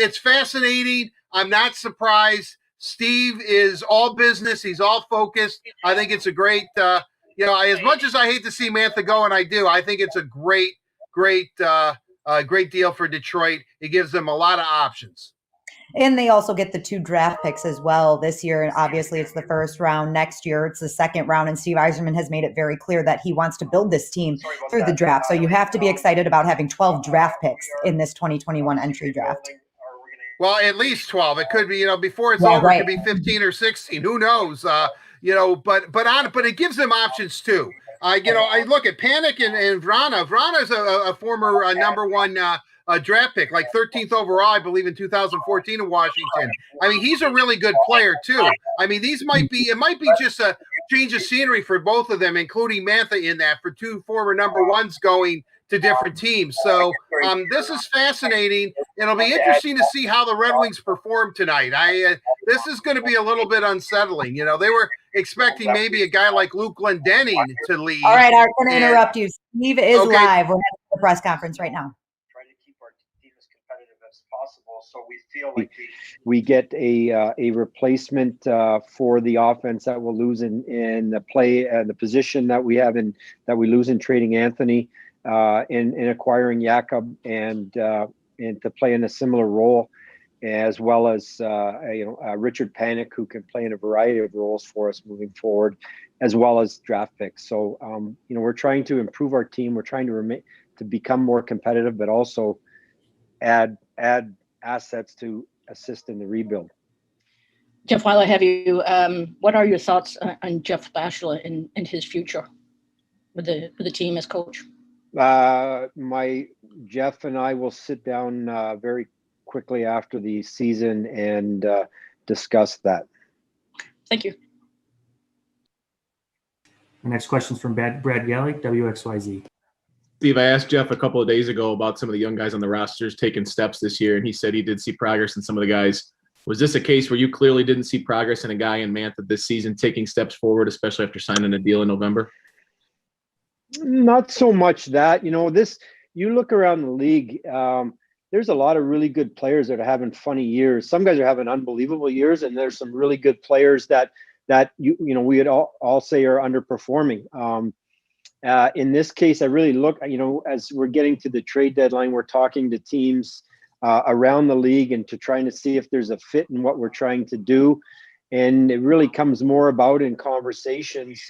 it's fascinating. I'm not surprised. Steve is all business. He's all focused. I think it's a great, as much as I hate to see Mantha go, and I do, I think it's a great deal for Detroit. It gives them a lot of options. And they also get the 2 draft picks as well this year. And obviously it's the first round. Next year it's the second round. And Steve Yzerman has made it very clear that he wants to build this team through the draft. So you have to be excited about having 12 draft picks in this 2021 entry draft. Well, at least 12. It could be, before it's over, right. It could be 15 or 16. Who knows? But it gives them options too. I look at Panik and Vrana. Vrana's a former number 1 draft pick, like 13th overall, I believe, in 2014 in Washington. I mean, he's a really good player too. I mean, it might be just a change of scenery for both of them, including Mantha in that, for 2 former number 1s going to different teams. So this is fascinating. It'll be interesting to see how the Red Wings perform tonight. This is going to be a little bit unsettling. They were expecting maybe a guy like Luke Glendening to lead. All right, I'm going to interrupt you. Steve is live. We're having a press conference right now. Try to keep our team as competitive as possible, so we feel like we get a replacement for the offense that we'll lose in the play, the position that we have that we lose in trading Anthony. In acquiring Jakub and to play in a similar role, as well as Richard Panik, who can play in a variety of roles for us moving forward, as well as draft picks. So we're trying to improve our team. We're trying to become more competitive, but also add assets to assist in the rebuild. Jeff, while I have you, what are your thoughts on Jeff Bachelor and his future with the team as coach? My Jeff and I will sit down very quickly after the season and discuss that. Thank you. The next question is from Brad Gallick, WXYZ. Steve, I asked Jeff a couple of days ago about some of the young guys on the rosters taking steps this year, and he said he did see progress in some of the guys. Was this a case where you clearly didn't see progress in a guy in Mantha this season taking steps forward, especially after signing a deal in November? Not so much that, you look around the league, there's a lot of really good players that are having funny years. Some guys are having unbelievable years, and there's some really good players that we'd all say are underperforming. In this case, I really look, as we're getting to the trade deadline, we're talking to teams around the league and to trying to see if there's a fit in what we're trying to do. And it really comes more about in conversations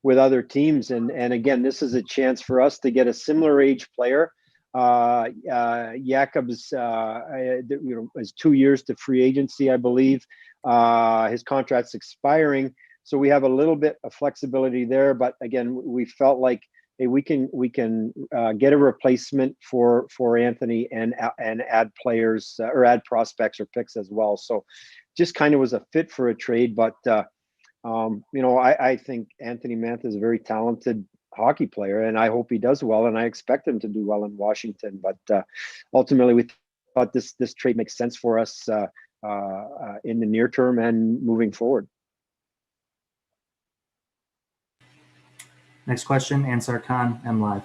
with other teams. And again, this is a chance for us to get a similar age player. Jakub's is 2 years to free agency, I believe. His contract's expiring, so we have a little bit of flexibility there. But again, we felt like, hey, we can get a replacement for Anthony and add players or add prospects or picks as well. So just kind of was a fit for a trade. But I think Anthony Mantha is a very talented hockey player, and I hope he does well, and I expect him to do well in Washington. But ultimately, we thought this trade makes sense for us in the near term and moving forward. Next question, Ansar Khan, MLive.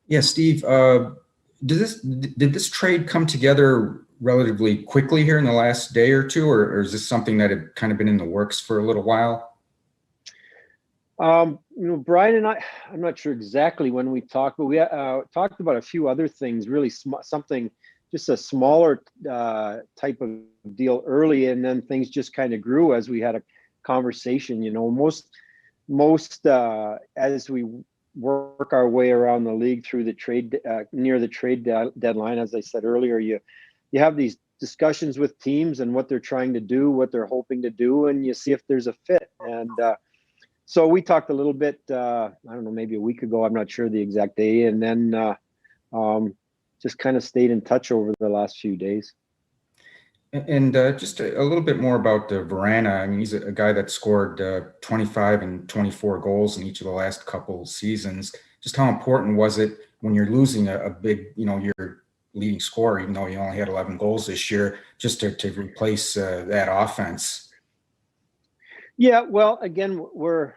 Yeah, Steve, did this trade come together relatively quickly here in the last day or two, or is this something that had kind of been in the works for a little while? Brian and I'm not sure exactly when we talked, but we talked about a few other things, really something, just a smaller type of deal early, and then things just kind of grew as we had a conversation. Most as we work our way around the league through the trade near the trade deadline, as I said earlier, you have these discussions with teams and what they're trying to do, what they're hoping to do, and you see if there's a fit. And so we talked a little bit, I don't know, maybe a week ago, I'm not sure the exact day, and then just kind of stayed in touch over the last few days. And just a little bit more about Vrana. I mean, he's a guy that scored 25 and 24 goals in each of the last couple seasons. Just how important was it when you're losing a big, your leading scorer, even though you only had 11 goals this year, just to replace that offense? Yeah, well, again, we're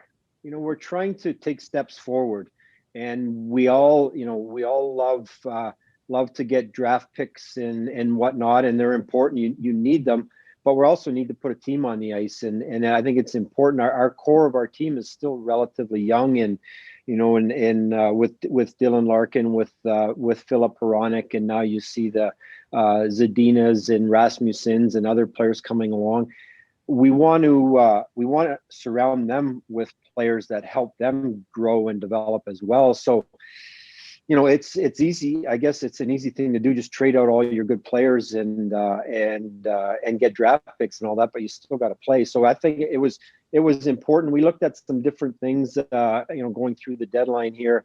trying to take steps forward, and we all love love to get draft picks and whatnot, and they're important. You need them, but we also need to put a team on the ice, and I think it's important. Our core of our team is still relatively young, and with Dylan Larkin, with Philip Hronek, and now you see the Zadinas and Rasmussens and other players coming along. We want to surround them with players that help them grow and develop as well. So, it's easy. I guess it's an easy thing to do. Just trade out all your good players and get draft picks and all that, but you still got to play. So I think it was important. We looked at some different things, going through the deadline here,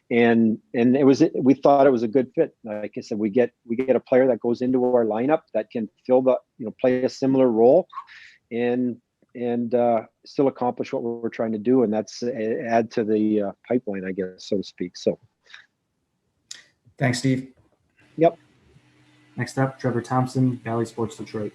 and we thought it was a good fit. Like I said, we get a player that goes into our lineup that can play a similar role, and still accomplish what we're trying to do, and that's add to the pipeline, I guess, so to speak. So. Thanks, Steve. Yep. Next up, Trevor Thompson, Valley Sports Detroit.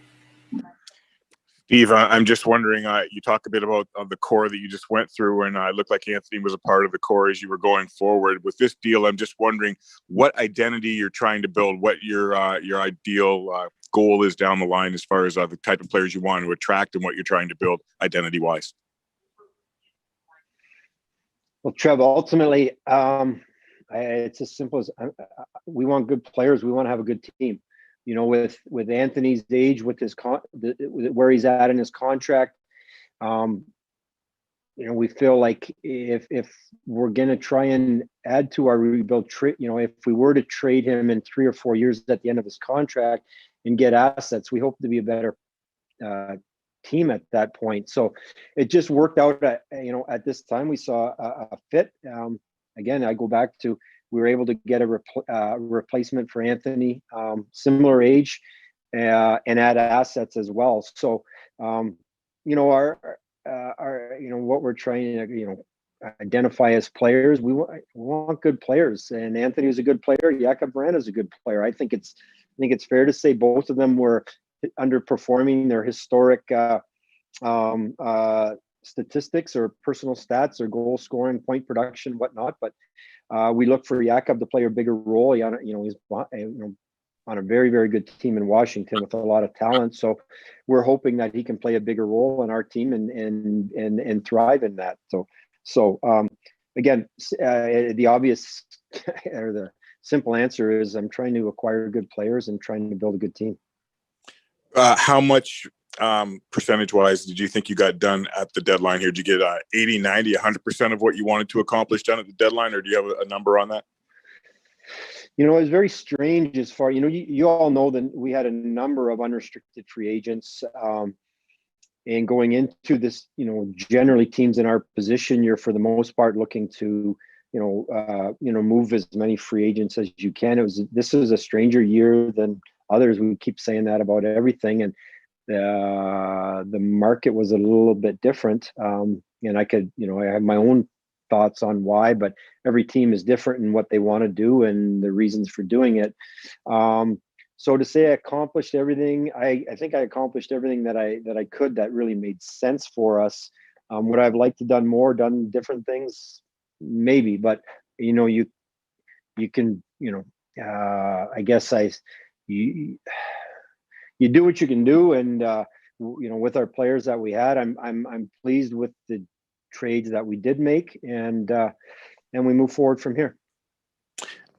Steve, I'm just wondering, you talk a bit about the core that you just went through, and it looked like Anthony was a part of the core as you were going forward. With this deal, I'm just wondering what identity you're trying to build, what your ideal goal is down the line as far as the type of players you want to attract and what you're trying to build identity-wise. Well, Trev, ultimately, it's as simple as we want good players. We want to have a good team. With Anthony's age, with his where he's at in his contract, we feel like if we're going to try and add to our rebuild, if we were to trade him in 3 or 4 years at the end of his contract and get assets, we hope to be a better team at that point. So it just worked out at this time. We saw a fit. Again, I go back to, we were able to get a replacement for Anthony, similar age, and add assets as well. So, our what we're trying to, identify as players, we want good players, and Anthony is a good player. Jakub Vrana is a good player. I think it's fair to say both of them were underperforming their historic statistics or personal stats or goal scoring, point production, whatnot. But we look for Jakub to play a bigger role. He's on a very, very good team in Washington with a lot of talent. So we're hoping that he can play a bigger role in our team and thrive in that. So again, the obvious or the simple answer is I'm trying to acquire good players and trying to build a good team. How much percentage-wise did you think you got done at the deadline here? Did you get 80, 90, 100% of what you wanted to accomplish done at the deadline, or do you have a number on that? It was very strange as far, you all know that we had a number of unrestricted free agents, and going into this, generally teams in our position, you're for the most part looking to, move as many free agents as you can. This was a stranger year than others. We keep saying that about everything, and the market was a little bit different. And I could, I have my own thoughts on why, but every team is different in what they want to do and the reasons for doing it. So to say I accomplished everything, I think I accomplished everything that I could that really made sense for us. Would I've liked to done different things? Maybe, but you can, I guess you do what you can do, and with our players that we had, I'm pleased with the trades that we did make, and we move forward from here.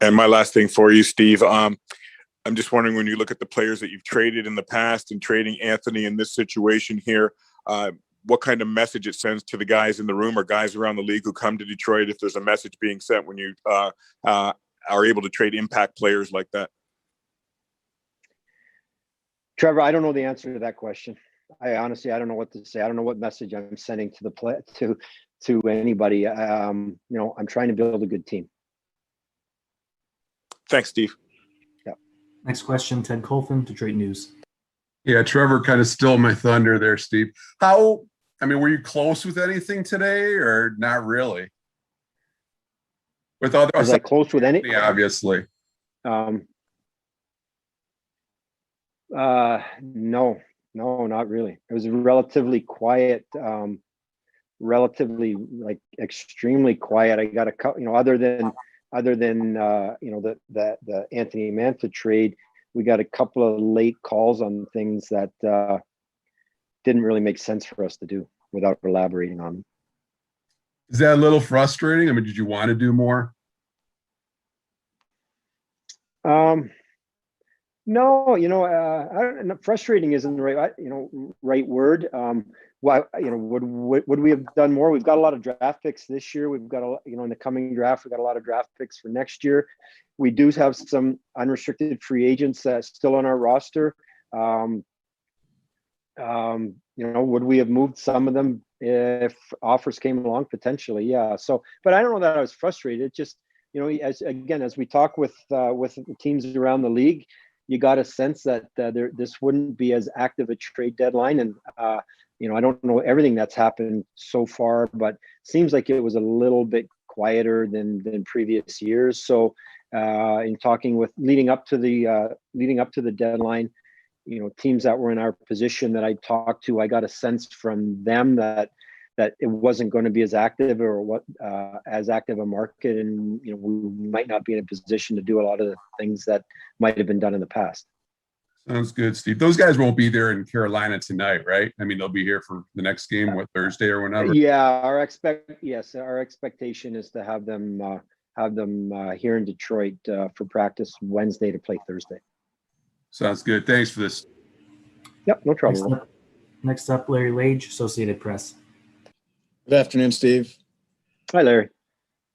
And my last thing for you, Steve, I'm just wondering, when you look at the players that you've traded in the past and trading Anthony in this situation here, what kind of message it sends to the guys in the room or guys around the league who come to Detroit, if there's a message being sent when you are able to trade impact players like that? Trevor, I don't know the answer to that question. I don't know what to say. I don't know what message I'm sending to to anybody. I'm trying to build a good team. Thanks, Steve. Yeah. Next question, Ted Colfin, Detroit News. Yeah, Trevor kind of stole my thunder there, Steve. Were you close with anything today or not really? Was I close with any? Yeah, obviously. No, not really. It was relatively quiet, extremely quiet. I got other than other than the Anthony Mantha trade, we got a couple of late calls on things that didn't really make sense for us to do without elaborating on them. Is that a little frustrating? I mean, did you want to do more? No, I don't know, frustrating isn't the right word. Would we have done more? We've got a lot of draft picks this year. We've got in the coming draft, we've got a lot of draft picks for next year. We do have some unrestricted free agents still on our roster. Would we have moved some of them if offers came along? Potentially, yeah. So, but I don't know that I was frustrated. Just, as we talk with the teams around the league, you got a sense that this wouldn't be as active a trade deadline. And, I don't know everything that's happened so far, but seems like it was a little bit quieter than previous years. So in talking with leading up to the deadline, teams that were in our position that I talked to, I got a sense from them that it wasn't going to be as active as active a market, and we might not be in a position to do a lot of the things that might have been done in the past. Sounds good, Steve. Those guys won't be there in Carolina tonight, right? I mean, they'll be here for the next game, Thursday or whenever. Yeah, our expectation is to have them here in Detroit for practice Wednesday to play Thursday. Sounds good. Thanks for this. Yep, no trouble. Next up, Larry Lage, Associated Press. Good afternoon, Steve. Hi, Larry.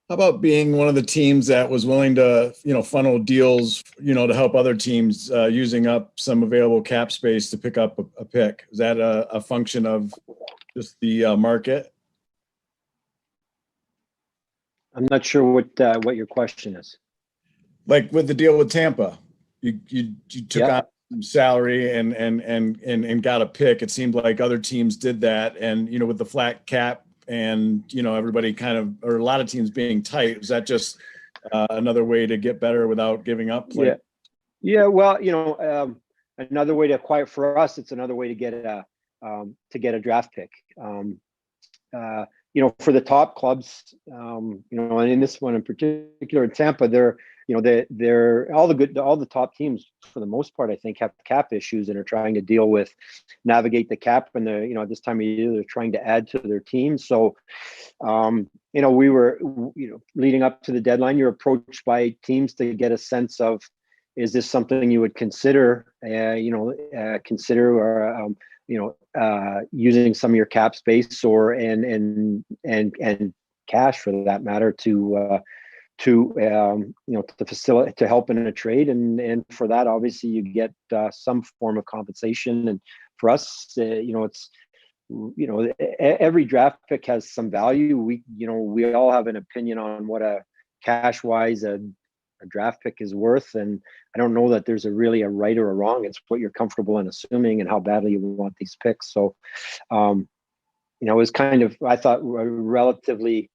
How about being one of the teams that was willing to, funnel deals, to help other teams using up some available cap space to pick up a pick? Is that a function of just the market? I'm not sure what your question is. Like with the deal with Tampa, you took on some salary and got a pick. It seemed like other teams did that, and with the flat cap and everybody or a lot of teams being tight, is that just another way to get better without giving up? Yeah. Well, another way to acquire for us, it's another way to get a draft pick. For the top clubs, and in this one in particular, in Tampa, they're all the top teams for the most part, I think, have cap issues and are trying to navigate the cap, and this time of year they're trying to add to their team. So, we were, leading up to the deadline, you're approached by teams to get a sense of, is this something you would consider, using some of your cap space or and cash for that matter to facilitate, to help in a trade, and for that obviously you get some form of compensation. And for us, it's every draft pick has some value. We all have an opinion on what a cash wise a draft pick is worth, and I don't know that there's really a right or a wrong. It's what you're comfortable in assuming and how badly you want these picks. So it was kind of, I thought, a relatively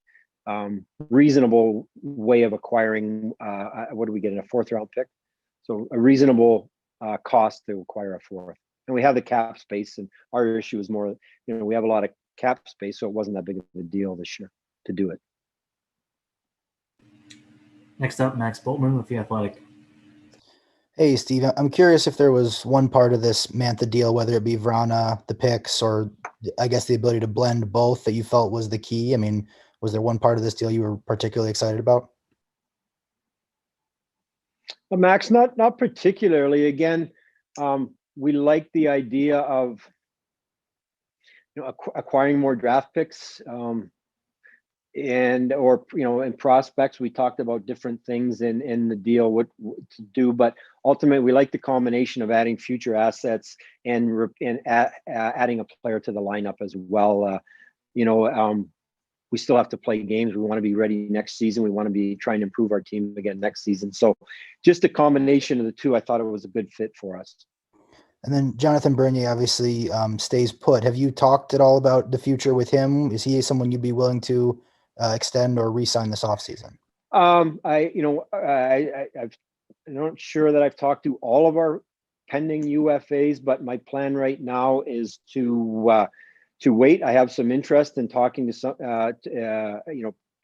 reasonable way of acquiring what do we get in a 4th round pick? So a reasonable cost to acquire a 4th. And we have the cap space, and our issue is more, we have a lot of cap space, so it wasn't that big of a deal this year to do it. Next up, Max Boltman with The Athletic. Hey, Steve, I'm curious if there was one part of this Mantha deal, whether it be Vrana, the picks, or I guess the ability to blend both, that you felt was the key. I mean, was there one part of this deal you were particularly excited about? Well, Max, not particularly. Again, we like the idea of acquiring more draft picks. And prospects. We talked about different things in the deal, what to do, but ultimately we like the combination of adding future assets and adding a player to the lineup as well. We still have to play games. We want to be ready next season. We want to be trying to improve our team again next season. So just a combination of the two, I thought it was a good fit for us. And then Jonathan Bernier obviously stays put. Have you talked at all about the future with him? Is he someone you'd be willing to extend or re-sign this offseason? I'm not sure that I've talked to all of our pending UFAs, but my plan right now is to wait. I have some interest in talking to some,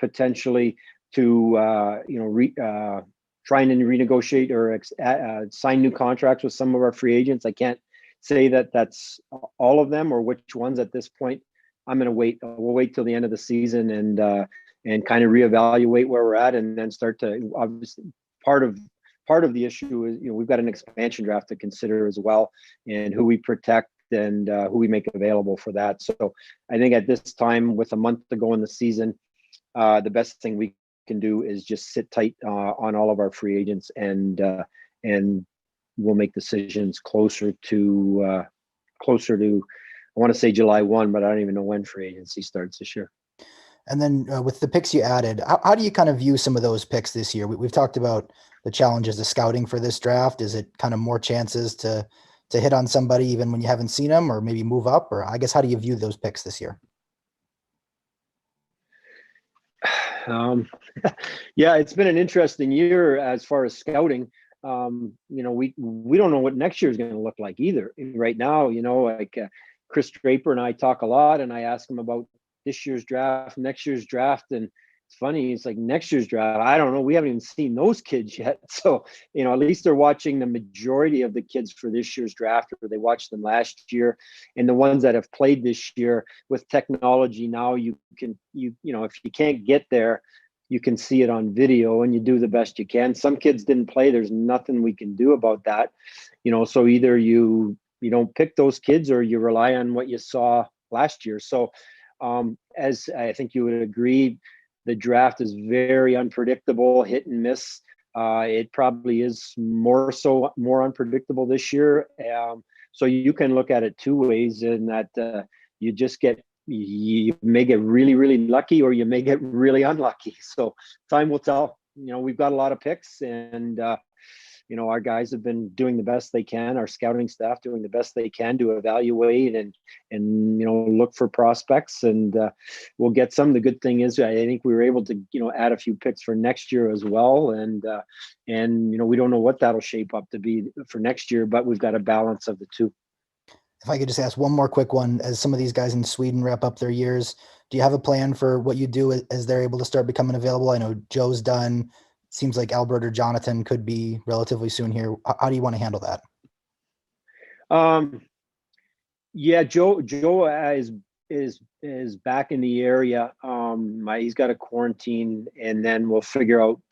potentially trying to renegotiate or sign new contracts with some of our free agents. I can't say that that's all of them or which ones at this point. I'm going to wait. We'll wait till the end of the season and kind of reevaluate where we're at, and then start to, obviously, part of the issue is, we've got an expansion draft to consider as well, and who we protect and who we make available for that. So I think at this time, with a month to go in the season, the best thing we can do is just sit tight on all of our free agents, and we'll make decisions closer to I want to say July 1, but I don't even know when free agency starts this year. And then with the picks you added, how do you kind of view some of those picks this year? We've talked about the challenges of scouting for this draft. Is it kind of more chances to hit on somebody even when you haven't seen them, or maybe move up? Or I guess, how do you view those picks this year? Yeah, it's been an interesting year as far as scouting. We don't know what next year is going to look like either. Right now, Chris Draper and I talk a lot, and I ask him about this year's draft, next year's draft, and it's funny. It's like, next year's draft, I don't know. We haven't even seen those kids yet. So, at least they're watching the majority of the kids for this year's draft, or they watched them last year. And the ones that have played this year, with technology now, you can, if you can't get there, you can see it on video, and you do the best you can. Some kids didn't play. There's nothing we can do about that. So either you don't pick those kids, or you rely on what you saw last year. So as I think you would agree, the draft is very unpredictable, hit and miss. It probably is more unpredictable this year. So you can look at it two ways, in that you may get really, really lucky, or you may get really unlucky. So time will tell. We've got a lot of picks, and our guys have been doing the best they can. Our scouting staff doing the best they can to evaluate and look for prospects, and we'll get some. The good thing is, I think we were able to add a few picks for next year as well, and we don't know what that'll shape up to be for next year, but we've got a balance of the two. If I could just ask one more quick one, as some of these guys in Sweden wrap up their years, do you have a plan for what you do as they're able to start becoming available? I know Joe's done. Seems like Albert or Jonathan could be relatively soon here. How do you want to handle that? Yeah, Joe is back in the area. He's got a quarantine, and then we'll figure out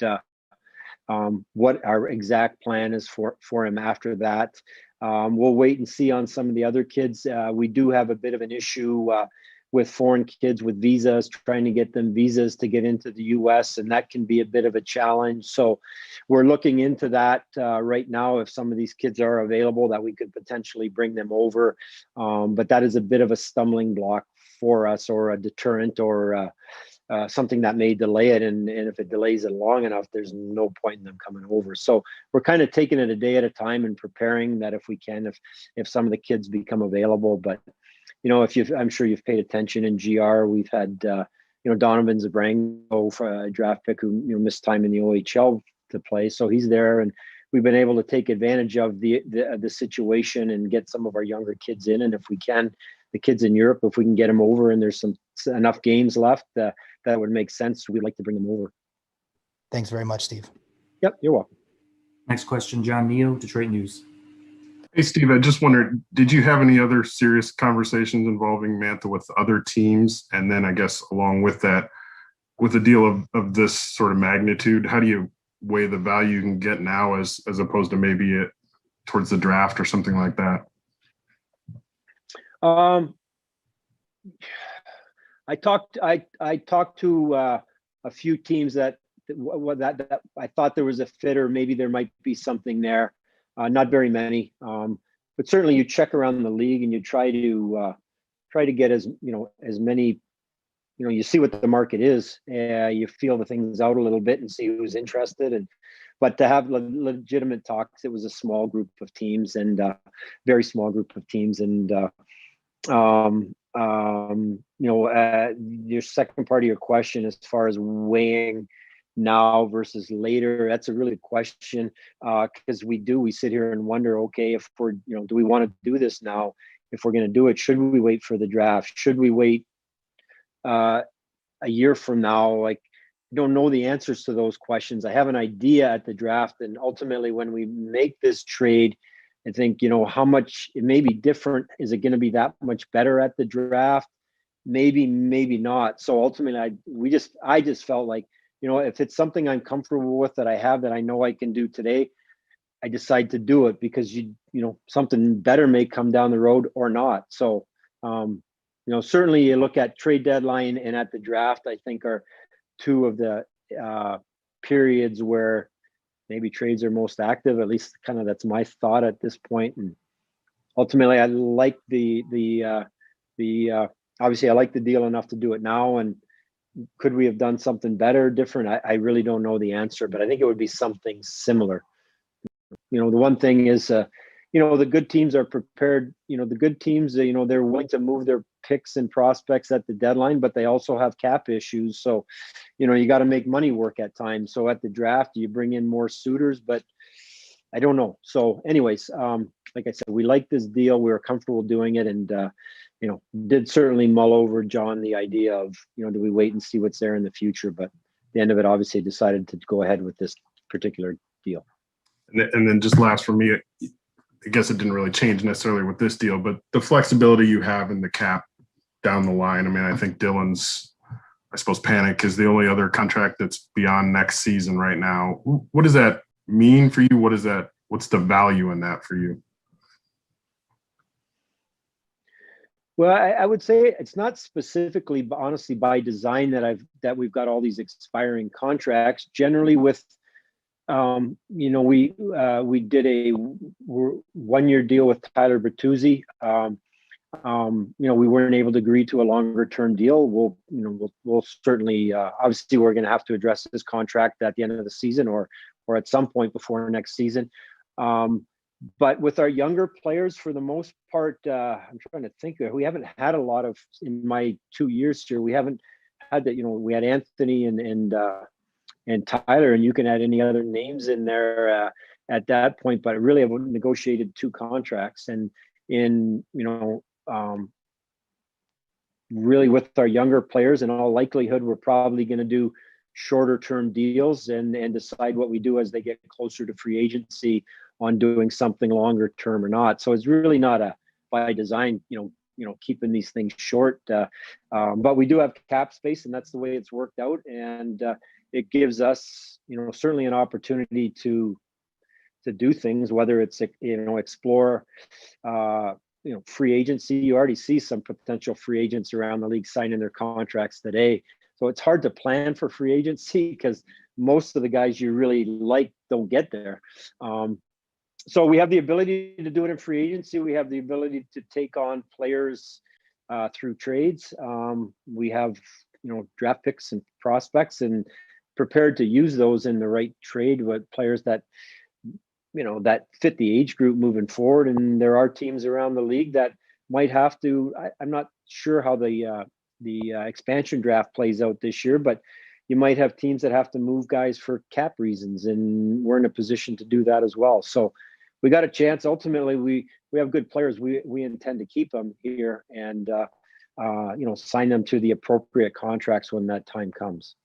what our exact plan is for him after that. We'll wait and see on some of the other kids. We do have a bit of an issue with foreign kids with visas, trying to get them visas to get into the US, and that can be a bit of a challenge. So we're looking into that right now. If some of these kids are available, that we could potentially bring them over. But that is a bit of a stumbling block for us, or a deterrent, or something that may delay it. And if it delays it long enough, there's no point in them coming over. So we're kind of taking it a day at a time and preparing that if we can, if some of the kids become available. But I'm sure you've paid attention in GR. We've had, Donovan Zabrango, for a draft pick, who missed time in the OHL to play. So he's there, and we've been able to take advantage of the situation and get some of our younger kids in. And if we can, the kids in Europe, if we can get them over, and there's enough games left, that would make sense. We'd like to bring them over. Thanks very much, Steve. Yep, you're welcome. Next question, John Neo, Detroit News. Hey, Steve, I just wondered, did you have any other serious conversations involving Mantha with other teams? And then I guess along with that, with a deal of this sort of magnitude, how do you weigh the value you can get now as opposed to maybe towards the draft or something like that? I talked to a few teams that I thought there was a fit, or maybe there might be something there. Not very many, but certainly you check around the league, and you try to get as many. You see what the market is. You feel the things out a little bit and see who's interested. But to have legitimate talks, it was a small group of teams, and very small group of teams. And your second part of your question, as far as weighing now versus later, that's a really good question, because we sit here and wonder, okay, if we're do we want to do this now? If we're going to do it, should we wait for the draft? Should we wait a year from now? Like, don't know the answers to those questions. I have an idea at the draft, and ultimately when we make this trade, I think, how much it may be different. Is it going to be that much better at the draft? Maybe not. So ultimately I just felt like, if it's something I'm comfortable with, that I have, that I know I can do today, I decide to do it, because something better may come down the road or not. So, certainly you look at trade deadline and at the draft, I think are two of the periods where maybe trades are most active. At least kind of that's my thought at this point. And ultimately I like obviously I like the deal enough to do it now. And could we have done something better, different? I really don't know the answer, but I think it would be something similar. The one thing is, the good teams are prepared. The good teams, they're willing to move their picks and prospects at the deadline, but they also have cap issues. So, you got to make money work at times. So at the draft, you bring in more suitors, but I don't know. So anyways, like I said, we like this deal. We were comfortable doing it, and did certainly mull over, John, the idea of, do we wait and see what's there in the future? But at the end of it, obviously decided to go ahead with this particular deal. And then just last for me, I guess it didn't really change necessarily with this deal, but the flexibility you have in the cap down the line. I mean, I think Dylan's, I suppose, Panic is the only other contract that's beyond next season right now. What does that mean for you? What's the value in that for you? Well, I would say it's not specifically, but honestly, by design that we've got all these expiring contracts. Generally, with we did a 1-year deal with Tyler Bertuzzi. We weren't able to agree to a longer term deal. We'll certainly, obviously, we're going to have to address this contract at the end of the season or at some point before next season. But with our younger players, for the most part, I'm trying to think. We haven't had a lot of, in my 2 years here, we haven't had that. We had Anthony and Tyler, and you can add any other names in there at that point. But really, I've negotiated 2 contracts, and really with our younger players, in all likelihood, we're probably going to do shorter term deals and decide what we do as they get closer to free agency on doing something longer term or not. So it's really not by design, keeping these things short. But we do have cap space, and that's the way it's worked out. And it gives us, certainly an opportunity to do things, whether it's, explore, free agency. You already see some potential free agents around the league signing their contracts today. So it's hard to plan for free agency because most of the guys you really like don't get there. So we have the ability to do it in free agency. We have the ability to take on players through trades. We have, draft picks and prospects, and prepared to use those in the right trade with players that, that fit the age group moving forward. And there are teams around the league that might have to, I'm not sure how the expansion draft plays out this year, but you might have teams that have to move guys for cap reasons, and we're in a position to do that as well. So we got a chance. Ultimately, we have good players. We intend to keep them here and sign them to the appropriate contracts when that time comes.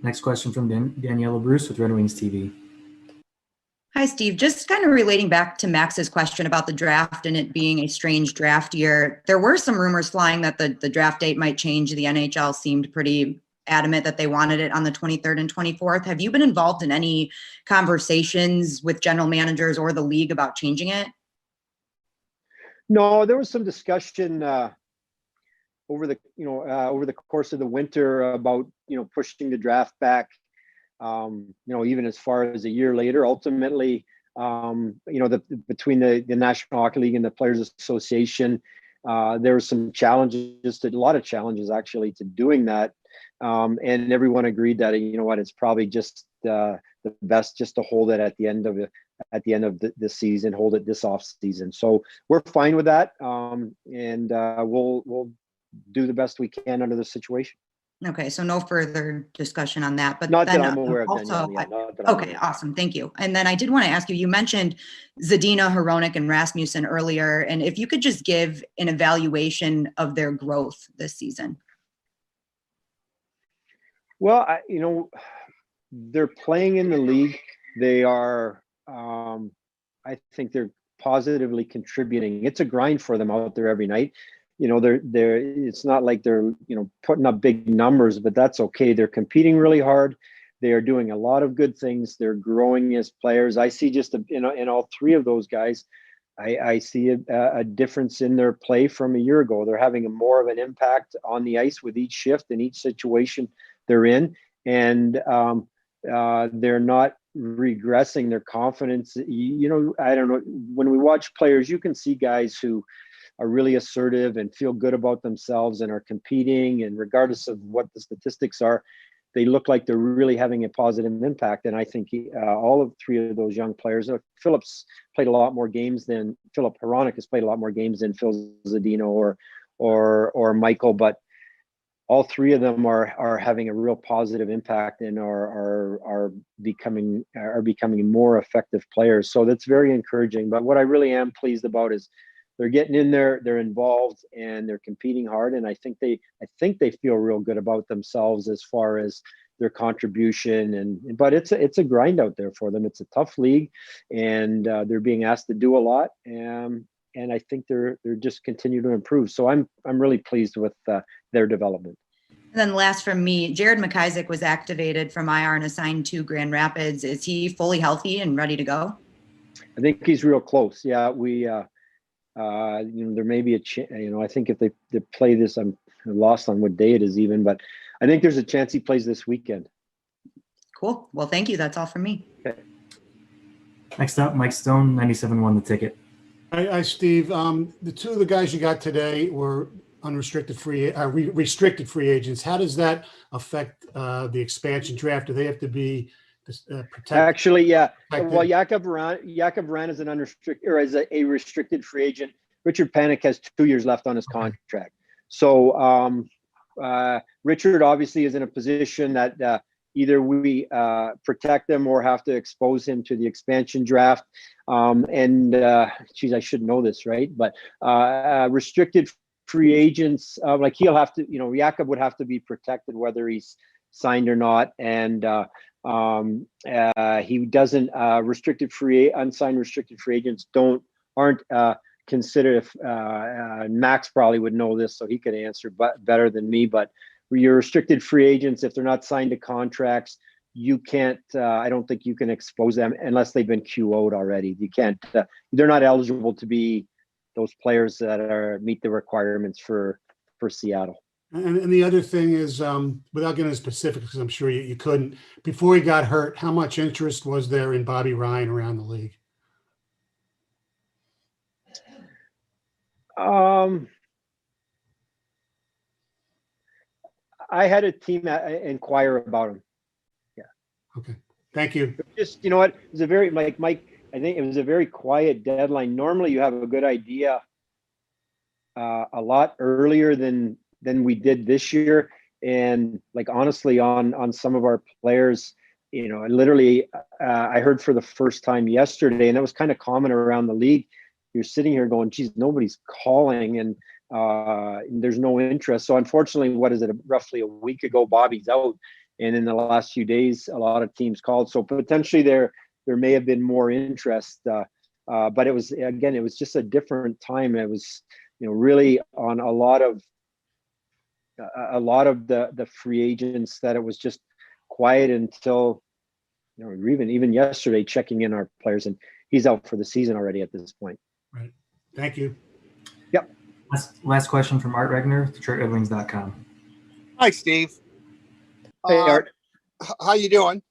Next question from Daniela Bruce with Red Wings TV. Hi, Steve. Just kind of relating back to Max's question about the draft and it being a strange draft year. There were some rumors flying that the draft date might change. The NHL seemed pretty adamant that they wanted it on the 23rd and 24th. Have you been involved in any conversations with general managers or the league about changing it? No, there was some discussion over the course of the winter about, pushing the draft back. Even as far as a year later. Ultimately, between the National Hockey League and the Players Association, there were some challenges, a lot of challenges actually, to doing that. And everyone agreed that, it's probably just the best just to hold it at the end of the season, hold it this off season. So we're fine with that. And we'll do the best we can under the situation. Okay, so no further discussion on that, but not then that I'm aware of. Also, okay, awesome, thank you. And then I did want to ask you. You mentioned Zadina, Hronek, and Rasmussen earlier, and if you could just give an evaluation of their growth this season. Well, they're playing in the league. They are, I think they're positively contributing. It's a grind for them out there every night. It's not like they're, putting up big numbers, but that's okay. They're competing really hard. They are doing a lot of good things. They're growing as players. I see just, in all three of those guys, I see a difference in their play from a year ago. They're having more of an impact on the ice with each shift and each situation they're in. And they're not regressing their confidence. I don't know, when we watch players, you can see guys who are really assertive and feel good about themselves and are competing, and regardless of what the statistics are, they look like they're really having a positive impact. And I think all of three of those young players, Philip's played a lot more games than Filip Hronek has played a lot more games than Phil Zadino or Michael, but all three of them are having a real positive impact and are becoming more effective players. So that's very encouraging. But what I really am pleased about is they're getting in there, they're involved, and they're competing hard. And I think they feel real good about themselves as far as their contribution. But it's a grind out there for them. It's a tough league, and they're being asked to do a lot. And I think they're just continue to improve. So I'm really pleased with their development. And then last from me, Jared Mckissack was activated from IR and assigned to Grand Rapids. Is he fully healthy and ready to go? I think he's real close. Yeah, we there may be a chance. I think if they play this, I'm lost on what day it is even, but I think there's a chance he plays this weekend. Cool. Well, thank you. That's all from me. Okay. Next up, Mike Stone, 97 won the ticket. Hi, Steve. The two of the guys you got today were restricted free agents. How does that affect the expansion draft? Do they have to be protected? Actually, yeah. Well, Jakub Vrana is an unrestricted or as a restricted free agent. Richard Panik has 2 years left on his contract. So Richard obviously is in a position that either we protect him or have to expose him to the expansion draft. Geez, I should know this, right? But restricted free agents, like he'll have to, Jakub would have to be protected whether he's signed or not. And he doesn't, unsigned restricted free agents aren't considered, Max probably would know this, so he could answer better than me, but your restricted free agents, if they're not signed to contracts, you can't, I don't think you can expose them unless they've been QO'd already. You can't, they're not eligible to be those players that meet the requirements for Seattle. And the other thing is, without getting into specifics, because I'm sure you couldn't, before he got hurt, how much interest was there in Bobby Ryan around the league? I had a team inquire about him. Yeah. Okay. Thank you. Just, you know what? It was a very, like Mike, I think it was a very quiet deadline. Normally you have a good idea a lot earlier than we did this year. And like, honestly, on some of our players, literally I heard for the first time yesterday, and it was kind of common around the league. You're sitting here going, geez, nobody's calling and there's no interest. So unfortunately, what is it? Roughly a week ago, Bobby's out. And in the last few days, a lot of teams called. So potentially there may have been more interest, but it was just a different time. It was, really on a lot of the free agents that it was just quiet until, even yesterday checking in our players, and he's out for the season already at this point. Right. Thank you. Yep. Last question from Artwagner, DetroitRedWings.com. Hi, Steve. Hey, Art. How you doing?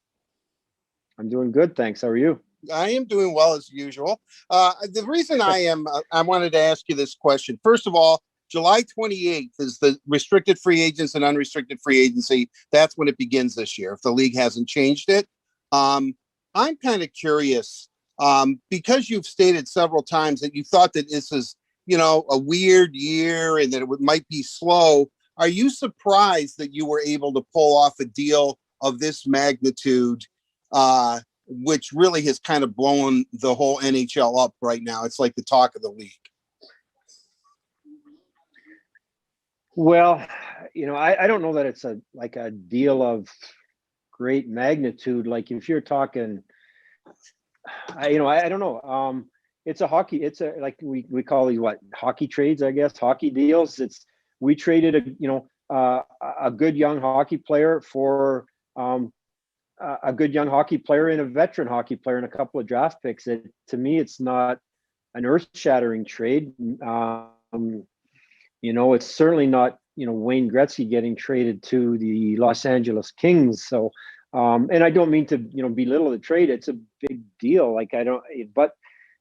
I'm doing good, thanks. How are you? I am doing well as usual. The reason I wanted to ask you this question. First of all, July 28th is the restricted free agents and unrestricted free agency. That's when it begins this year, if the league hasn't changed it. I'm kind of curious, because you've stated several times that you thought that this is, a weird year and that it might be slow. Are you surprised that you were able to pull off a deal of this magnitude, which really has kind of blown the whole NHL up right now? It's like the talk of the league. Well, I don't know that it's like a deal of great magnitude. Like if you're talking, I don't know. It's like we call these hockey trades, I guess, hockey deals. We traded a good young hockey player for a good young hockey player and a veteran hockey player and a couple of draft picks. To me, it's not an earth-shattering trade. It's certainly not, Wayne Gretzky getting traded to the Los Angeles Kings. So, and I don't mean to, belittle the trade. It's a big deal. But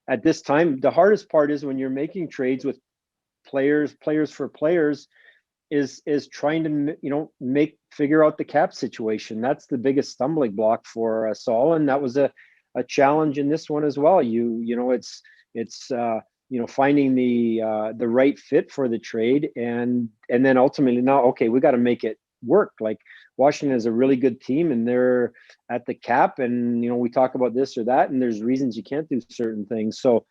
at this time, the hardest part is when you're making trades with players for players is trying to, figure out the cap situation. That's the biggest stumbling block for us all. And that was a challenge in this one as well. It's finding the right fit for the trade, and then ultimately now, okay, we got to make it work. Like Washington is a really good team, and they're at the cap, and we talk about this or that, and there's reasons you can't do certain things. So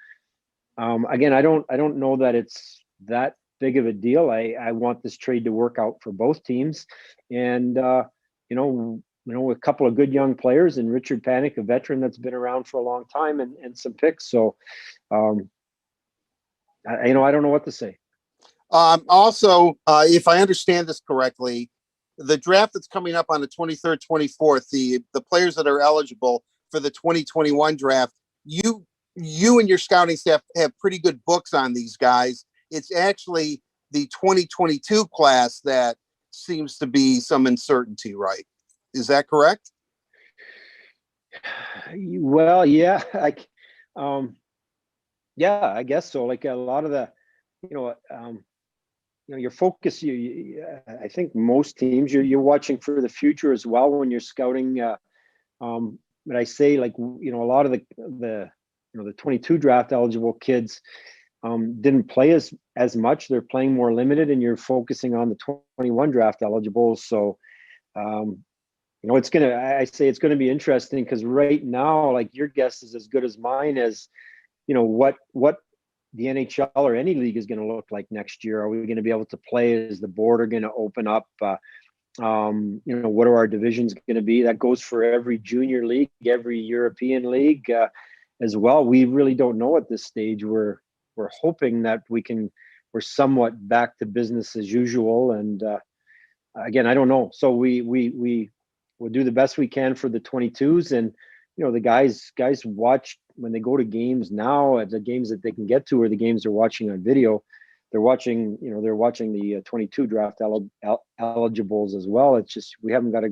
again, I don't know that it's that big of a deal. I want this trade to work out for both teams, and a couple of good young players, and Richard Panik, a veteran that's been around for a long time, and some picks. So I don't know what to say. Also, if I understand this correctly, the draft that's coming up on the 23rd, 24th, the players that are eligible for the 2021 draft, you and your scouting staff have pretty good books on these guys. It's actually the 2022 class that seems to be some uncertainty, right? Is that correct? Well, yeah, yeah, I guess so. Like a lot of the, your focus. I think most teams you're watching for the future as well when you're scouting. But I say, like, a lot of the 22 draft eligible kids didn't play as much. They're playing more limited, and you're focusing on the 21 draft eligibles. So, it's gonna be interesting because right now, like, your guess is as good as mine as what the NHL or any league is going to look like next year. Are we going to be able to play? Is the border going to open up? What are our divisions going to be? That goes for every junior league, every European league as well. We really don't know at this stage. We're hoping that we're somewhat back to business as usual. And again, I don't know. So we'll do the best we can for the 22s, and the guys watch when they go to games now, at the games that they can get to, or the games they're watching on video. They're watching the 22 draft eligibles as well. It's just we haven't got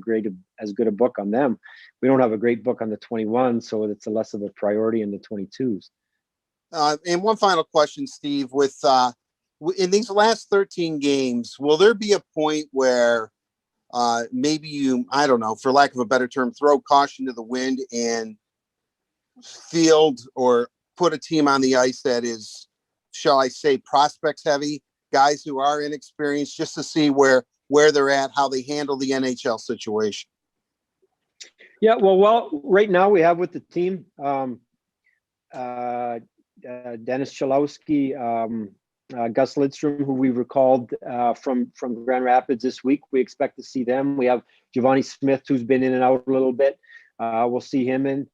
as good a book on them. We don't have a great book on the 21, so it's less of a priority in the 22s. And one final question, Steve. With in these last 13 games, will there be a point where maybe you, I don't know, for lack of a better term, throw caution to the wind and field or put a team on the ice that is, shall I say, prospects heavy, guys who are inexperienced, just to see where they're at, how they handle the NHL situation? Yeah, well, right now we have with the team Dennis Chalowski, Gus Lidstrom, who we recalled from Grand Rapids this week. We expect to see them. We have Giovanni Smith, who's been in and out a little bit. We'll see him in.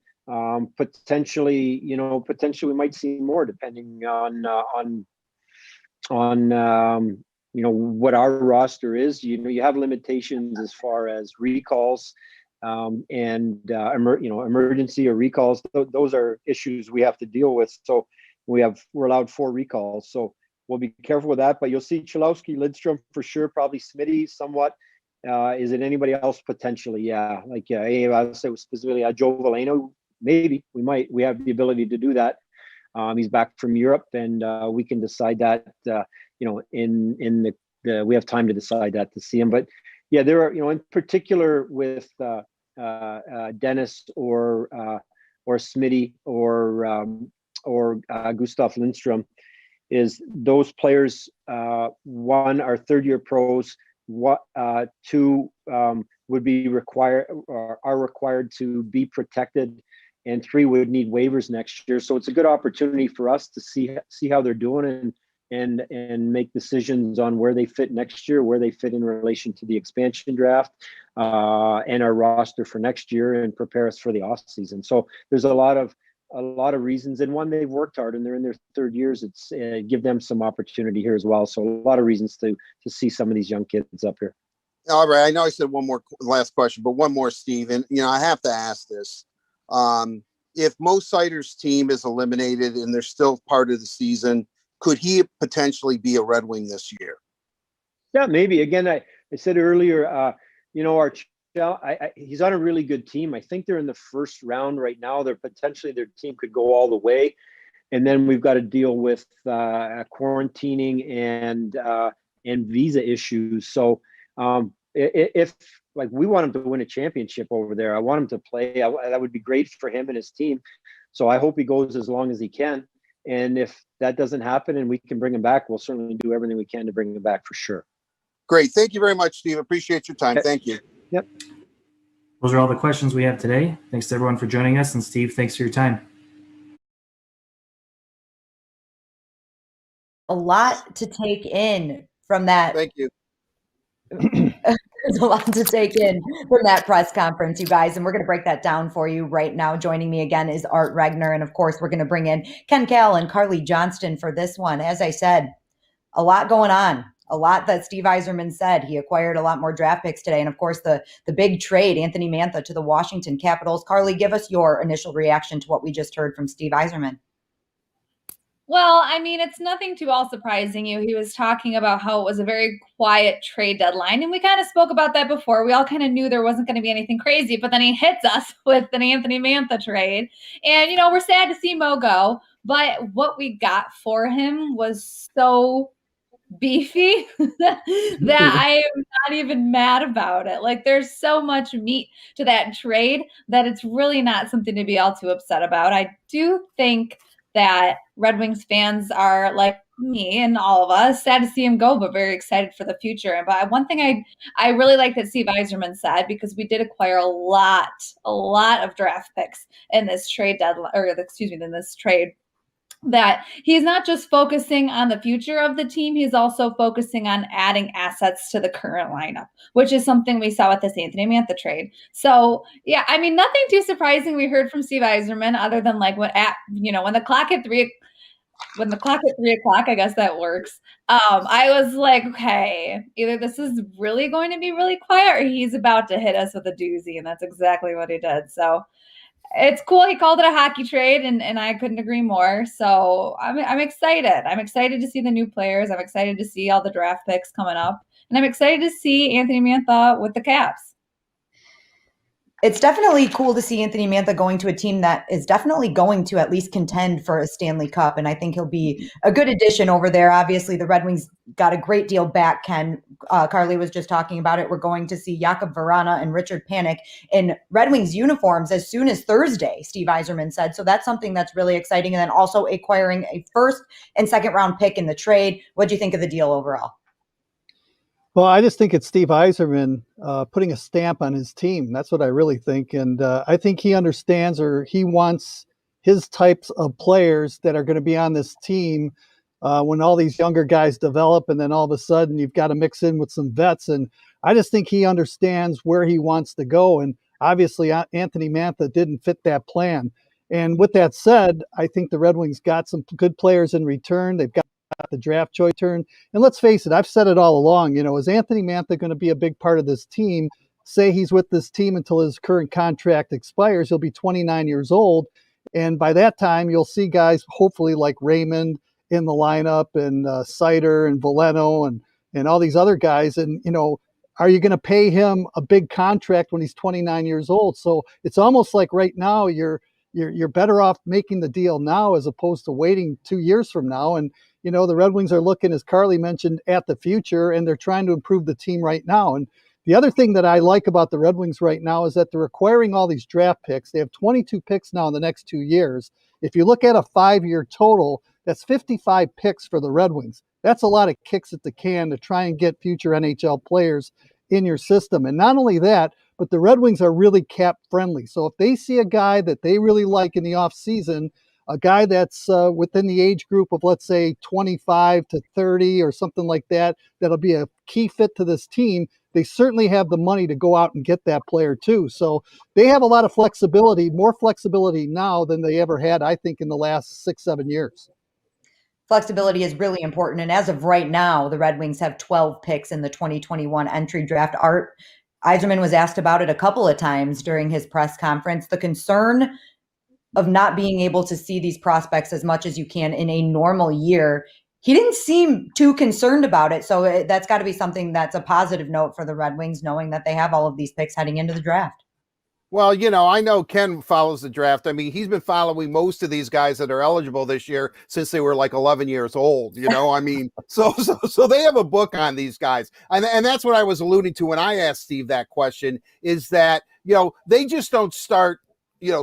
Potentially we might see more depending on what our roster is. You have limitations as far as recalls and emergency or recalls. Those are issues we have to deal with. So we're allowed 4 recalls. So we'll be careful with that. But you'll see Chalowski, Lidstrom for sure, probably Smitty somewhat. Is it anybody else potentially? Yeah, I'll say specifically Joe Veleno. Maybe we have the ability to do that. He's back from Europe, and we can decide that. We have time to decide that to see him. But yeah, there are in particular with Dennis or Smitty or Gustav Lindstrom, is those players. One are third-year pros. Two would be required or are required to be protected, and 3 would need waivers next year. So it's a good opportunity for us to see how they're doing and make decisions on where they fit next year, where they fit in relation to the expansion draft, and our roster for next year, and prepare us for the off season. So there's a lot of reasons, and one, they've worked hard and they're in their third years. It's give them some opportunity here as well. So a lot of reasons to see some of these young kids up here. All right. I know I said one more last question, but one more, Steve. And, I have to ask this. If Mo Seider's team is eliminated and they're still part of the season, could he potentially be a Red Wing this year? Yeah, maybe. Again, I said earlier, he's on a really good team. I think they're in the first round right now. Their team could go all the way. And then we've got to deal with quarantining and visa issues. So, if we want him to win a championship over there, I want him to play. That would be great for him and his team. So I hope he goes as long as he can. And if that doesn't happen and we can bring him back, we'll certainly do everything we can to bring him back for sure. Great. Thank you very much, Steve. Appreciate your time. Okay. Thank you. Yep. Those are all the questions we have today. Thanks to everyone for joining us. And Steve, thanks for your time. A lot to take in from that. Thank you. There's a lot to take in from that press conference, you guys, and we're going to break that down for you right now. Joining me again is Artwagner, and of course, we're going to bring in Cal and Karlee Johnston for this one. As I said, a lot going on, a lot that Steve Yzerman said. He acquired a lot more draft picks today, and of course, the big trade, Anthony Mantha to the Washington Capitals. Karlee, give us your initial reaction to what we just heard from Steve Yzerman. Well, I mean, it's nothing too all surprising. He was talking about how it was a very quiet trade deadline, and we kind of spoke about that before. We all kind of knew there wasn't going to be anything crazy, but then he hits us with an Anthony Mantha trade. And, we're sad to see Mo go, but what we got for him was so beefy that I am not even mad about it. Like, there's so much meat to that trade that it's really not something to be all too upset about. I do think that Red Wings fans are, like me and all of us, sad to see him go, but very excited for the future. But one thing I really like that Steve Yzerman said, because we did acquire a lot of draft picks in this trade deadline, in this trade, that he's not just focusing on the future of the team, he's also focusing on adding assets to the current lineup, which is something we saw with this Anthony Mantha trade. So, yeah, I mean, nothing too surprising we heard from Steve Yzerman, other than when the clock hit 3 o'clock, I guess that works. I was like, okay, either this is really going to be really quiet or he's about to hit us with a doozy, and that's exactly what he did. So it's cool. He called it a hockey trade, and I couldn't agree more. So I'm excited. I'm excited to see the new players. I'm excited to see all the draft picks coming up, and I'm excited to see Anthony Mantha with the Caps. It's definitely cool to see Anthony Mantha going to a team that is definitely going to at least contend for a Stanley Cup, and I think he'll be a good addition over there. Obviously, the Red Wings got a great deal back, Ken. Karlee was just talking about it. We're going to see Jakub Vrana and Richard Panik in Red Wings uniforms as soon as Thursday, Steve Yzerman said. So that's something that's really exciting. And then also acquiring a first and second round pick in the trade. What do you think of the deal overall? Well, I just think it's Steve Yzerman putting a stamp on his team. That's what I really think. And I think he understands, or he wants his types of players that are going to be on this team when all these younger guys develop, and then all of a sudden you've got to mix in with some vets. And I just think he understands where he wants to go. And obviously Anthony Mantha didn't fit that plan. And with that said, I think the Red Wings got some good players in return. They've got the draft choice turn. And let's face it, I've said it all along, is Anthony Mantha going to be a big part of this team? Say he's with this team until his current contract expires. He'll be 29 years old. And by that time, you'll see guys, hopefully like Raymond in the lineup, and Seider and Veleno and all these other guys. And, are you going to pay him a big contract when he's 29 years old? So it's almost like right now you're better off making the deal now as opposed to waiting 2 years from now. And, the Red Wings are looking, as Karlee mentioned, at the future, and they're trying to improve the team right now. And the other thing that I like about the Red Wings right now is that they're acquiring all these draft picks. They have 22 picks now in the next 2 years. If you look at a 5-year total, that's 55 picks for the Red Wings. That's a lot of kicks at the can to try and get future NHL players in your system. And not only that, but the Red Wings are really cap friendly. So if they see a guy that they really like in the offseason, a guy that's within the age group of, let's say, 25 to 30 or something like that, that'll be a key fit to this team, they certainly have the money to go out and get that player too. So they have a lot of flexibility, more flexibility now than they ever had, I think, in the last 6-7 years. Flexibility is really important. And as of right now, the Red Wings have 12 picks in the 2021 entry draft. Art Yzerman was asked about it a couple of times during his press conference. The concern of not being able to see these prospects as much as you can in a normal year, he didn't seem too concerned about it. So that's got to be something that's a positive note for the Red Wings, knowing that they have all of these picks heading into the draft. Well, I know Ken follows the draft. I mean, he's been following most of these guys that are eligible this year since they were like 11 years old. I mean, so they have a book on these guys. And that's what I was alluding to when I asked Steve that question, is that, they just don't start,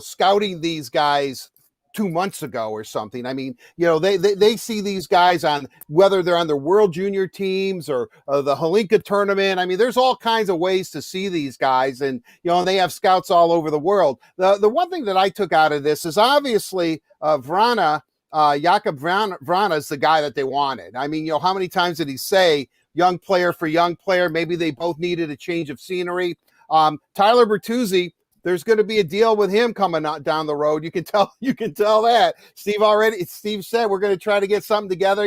scouting these guys 2 months ago or something. I mean, they see these guys on, whether they're on their World Junior teams or the Holinka tournament. I mean, there's all kinds of ways to see these guys, and they have scouts all over the world. The one thing that I took out of this is obviously Vrana, Jakub Vrana is the guy that they wanted. I mean, how many times did he say young player for young player? Maybe they both needed a change of scenery. Tyler Bertuzzi, there's going to be a deal with him coming down the road. You can tell that. Steve said we're going to try to get something together,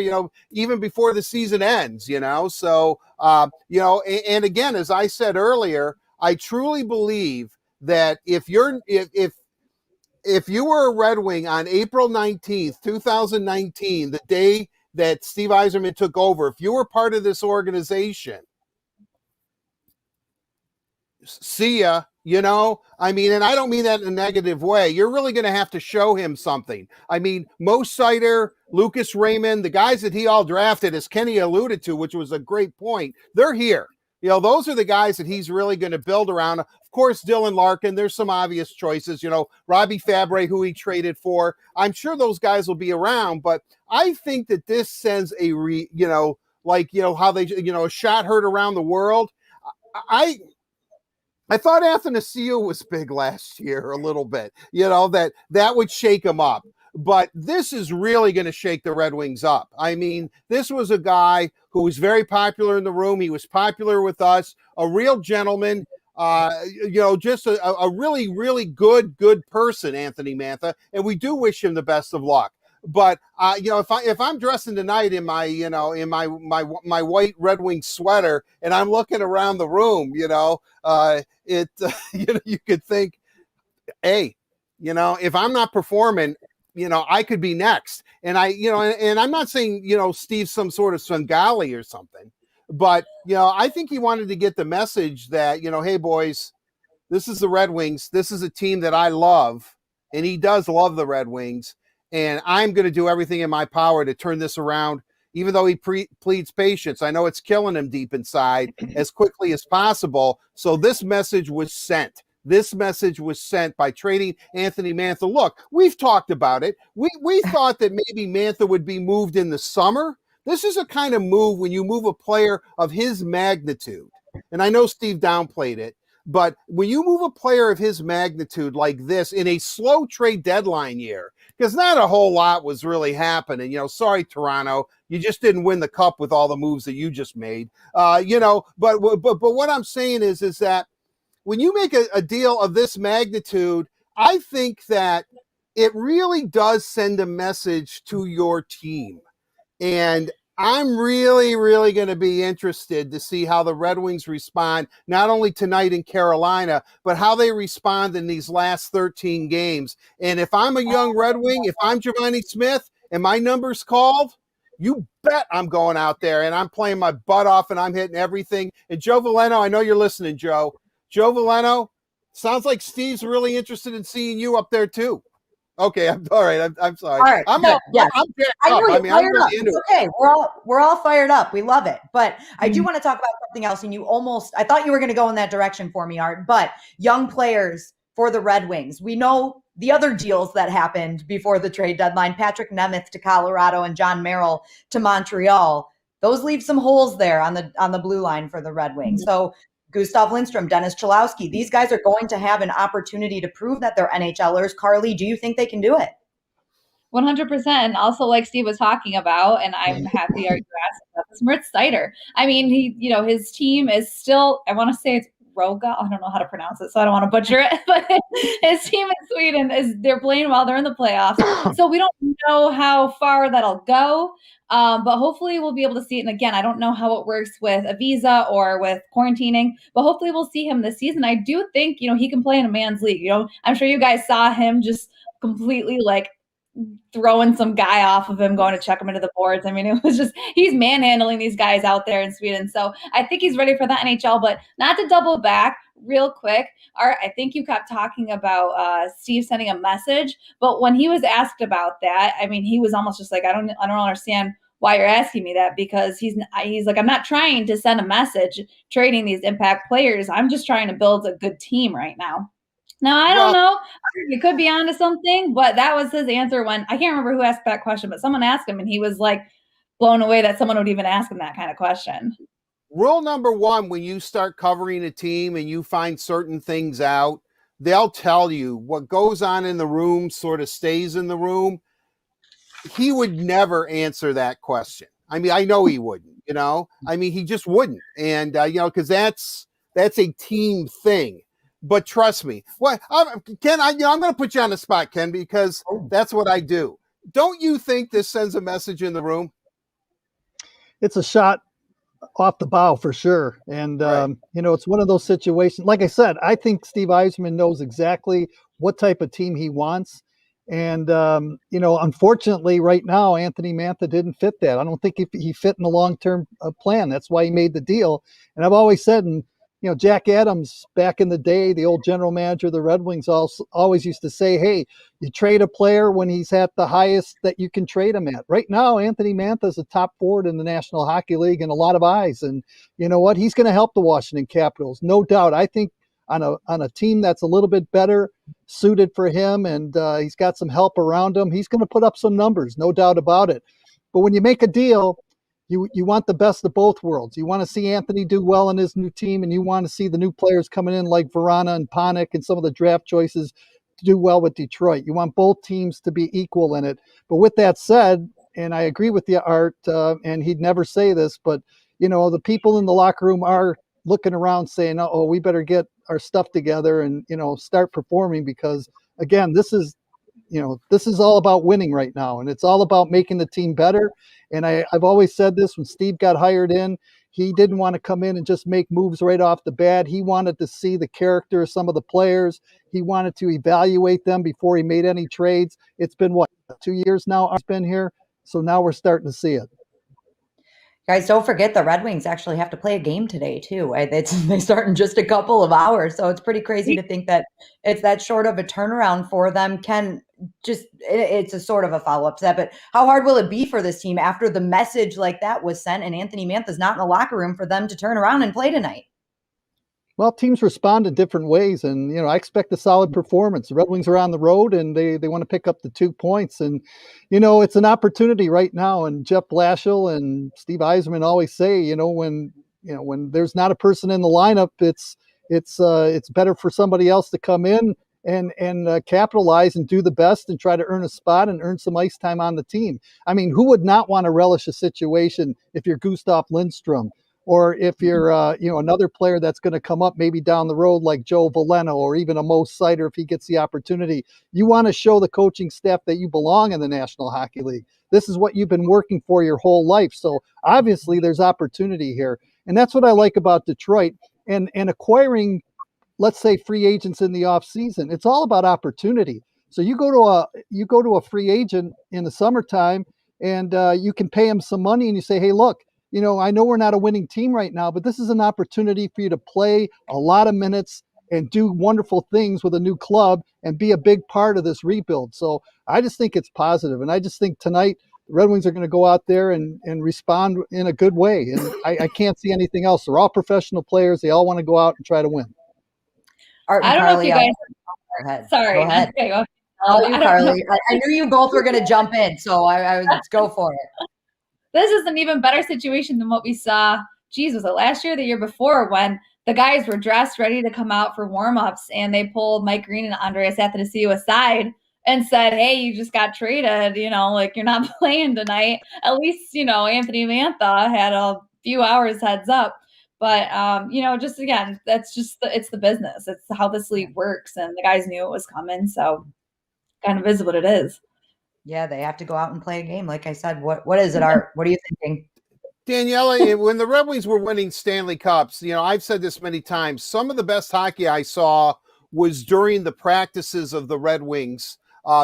even before the season ends, So, and again, as I said earlier, I truly believe that if you were a Red Wing on April 19th, 2019, the day that Steve Yzerman took over, if you were part of this organization, see ya. I mean, and I don't mean that in a negative way. You're really going to have to show him something. I mean, Mo Sider, Lucas Raymond, the guys that he all drafted, as Kenny alluded to, which was a great point, they're here. Those are the guys that he's really going to build around. Of course, Dylan Larkin, there's some obvious choices, Robbie Fabre, who he traded for. I'm sure those guys will be around, but I think that this sends a, how they, a shot heard around the world. I thought Athanasiou was big last year a little bit, that would shake him up. But this is really going to shake the Red Wings up. I mean, this was a guy who was very popular in the room. He was popular with us, a real gentleman, just a really, really good person, Anthony Mantha. And we do wish him the best of luck. But if I'm dressing tonight in my my white Red Wing sweater and I'm looking around the room, you could think, hey, if I'm not performing, I could be next. And and I'm not saying Steve's some sort of Svengali or something, but I think he wanted to get the message that hey boys, this is the Red Wings. This is a team that I love, and he does love the Red Wings. And I'm going to do everything in my power to turn this around, even though he pleads patience. I know it's killing him deep inside, as quickly as possible. So this message was sent. This message was sent by trading Anthony Mantha. Look, we've talked about it. We thought that maybe Mantha would be moved in the summer. This is a kind of move when you move a player of his magnitude. And I know Steve downplayed it, but when you move a player of his magnitude like this in a slow trade deadline year, because not a whole lot was really happening. Sorry, Toronto, you just didn't win the cup with all the moves that you just made. But what I'm saying is that when you make a deal of this magnitude, I think that it really does send a message to your team. And I'm really, really going to be interested to see how the Red Wings respond, not only tonight in Carolina, but how they respond in these last 13 games. And if I'm a young Red Wing, if I'm Giovanni Smith and my number's called, you bet I'm going out there and I'm playing my butt off and I'm hitting everything. And Joe Veleno, I know you're listening, Joe. Joe Veleno, sounds like Steve's really interested in seeing you up there too. Okay, I'm all right. I'm sorry. All right, I'm good. Yes. I'm I know you're I'm fired up. really into It's okay. We're all fired up. We love it. But I do want to talk about something else. And I thought you were going to go in that direction for me, Art. But young players for the Red Wings. We know the other deals that happened before the trade deadline: Patrick Nemeth to Colorado and John Merrill to Montreal. Those leave some holes there on the blue line for the Red Wings. So Gustav Lindstrom, Dennis Cholowski, these guys are going to have an opportunity to prove that they're NHLers. Karlee, do you think they can do it? 100%. And also, like Steve was talking about, and I'm happy you asked about this, Moritz Seider. I mean, his team is still, I want to say it's Roga. I don't know how to pronounce it, so I don't want to butcher it. But his team in Sweden they're playing while they're in the playoffs. So we don't know how far that'll go. But hopefully we'll be able to see it. And again, I don't know how it works with a visa or with quarantining, but hopefully we'll see him this season. I do think, he can play in a man's league. I'm sure you guys saw him just completely throwing some guy off of him, going to check him into the boards. I mean, it was just, he's manhandling these guys out there in Sweden. So I think he's ready for the NHL, but not to double back real quick. Art, I think you kept talking about Steve sending a message, but when he was asked about that, I mean, he was almost just like, I don't understand why you're asking me that, because he's like, I'm not trying to send a message trading these impact players. I'm just trying to build a good team right now. Now, I don't know. You could be onto something, but that was his answer when, I can't remember who asked that question, but someone asked him and he was blown away that someone would even ask him that kind of question. Rule number one, when you start covering a team and you find certain things out, they'll tell you what goes on in the room sort of stays in the room. He would never answer that question. I mean, I know he wouldn't, I mean, he just wouldn't. And, because that's a team thing. But trust me, Ken, I'm going to put you on the spot, Ken, because that's what I do. Don't you think this sends a message in the room? It's a shot off the bow for sure. And, right. It's one of those situations. Like I said, I think Steve Yzerman knows exactly what type of team he wants. And, unfortunately right now, Anthony Mantha didn't fit that. I don't think he fit in the long-term plan. That's why he made the deal. And I've always said, Jack Adams back in the day, the old general manager of the Red Wings, always used to say, hey, you trade a player when he's at the highest that you can trade him at. Right now, Anthony Mantha is a top forward in the National Hockey League and a lot of eyes. And you know what? He's going to help the Washington Capitals, no doubt. I think on a team that's a little bit better suited for him and he's got some help around him, he's going to put up some numbers, no doubt about it. But when you make a deal, you want the best of both worlds. You want to see Anthony do well in his new team, and you want to see the new players coming in like Vrana and Panik and some of the draft choices to do well with Detroit. You want both teams to be equal in it. But with that said, and I agree with you, Art, and he'd never say this, but, the people in the locker room are looking around saying, oh, we better get our stuff together and, start performing because, again, this is all about winning right now, and it's all about making the team better. And I've always said this, when Steve got hired in, he didn't want to come in and just make moves right off the bat. He wanted to see the character of some of the players. He wanted to evaluate them before he made any trades. It's been, 2 years now I've been here? So now we're starting to see it. Guys, don't forget the Red Wings actually have to play a game today too. They start in just a couple of hours. So it's pretty crazy to think that it's that short of a turnaround for them. Ken, it's a sort of a follow-up to that, but how hard will it be for this team after the message like that was sent and Anthony Mantha's not in the locker room for them to turn around and play tonight? Well, teams respond in different ways, and I expect a solid performance. The Red Wings are on the road, and they want to pick up the 2 points, and it's an opportunity right now. And Jeff Blashill and Steve Yzerman always say, when there's not a person in the lineup, it's better for somebody else to come in and capitalize and do the best and try to earn a spot and earn some ice time on the team. I mean, who would not want to relish a situation if you're Gustav Lindstrom? Or if you're, another player that's going to come up maybe down the road like Joe Veleno or even a Mo Seider if he gets the opportunity, you want to show the coaching staff that you belong in the National Hockey League. This is what you've been working for your whole life. So obviously there's opportunity here. And that's what I like about Detroit and acquiring, let's say, free agents in the offseason. It's all about opportunity. So you go to a free agent in the summertime and you can pay him some money and you say, hey, look, I know we're not a winning team right now, but this is an opportunity for you to play a lot of minutes and do wonderful things with a new club and be a big part of this rebuild. So I just think it's positive. And I just think tonight the Red Wings are going to go out there and respond in a good way. And I can't see anything else. They're all professional players. They all want to go out and try to win. Art I don't Karlee, know if you go ahead. Sorry. Go ahead. Okay, go. You, Karlee. I knew you both were going to jump in, so let's go for it. This is an even better situation than what we saw. Was it last year or the year before when the guys were dressed, ready to come out for warm-ups, and they pulled Mike Green and Andreas Athanasiou aside and said, hey, you just got traded, like you're not playing tonight. At least, Anthony Mantha had a few hours heads up. But, just again, that's just, it's the business. It's how this league works. And the guys knew it was coming. So kind of is what it is. Yeah, they have to go out and play a game. Like I said, what is it, Art? What are you thinking? Daniela, when the Red Wings were winning Stanley Cups, I've said this many times, some of the best hockey I saw was during the practices of the Red Wings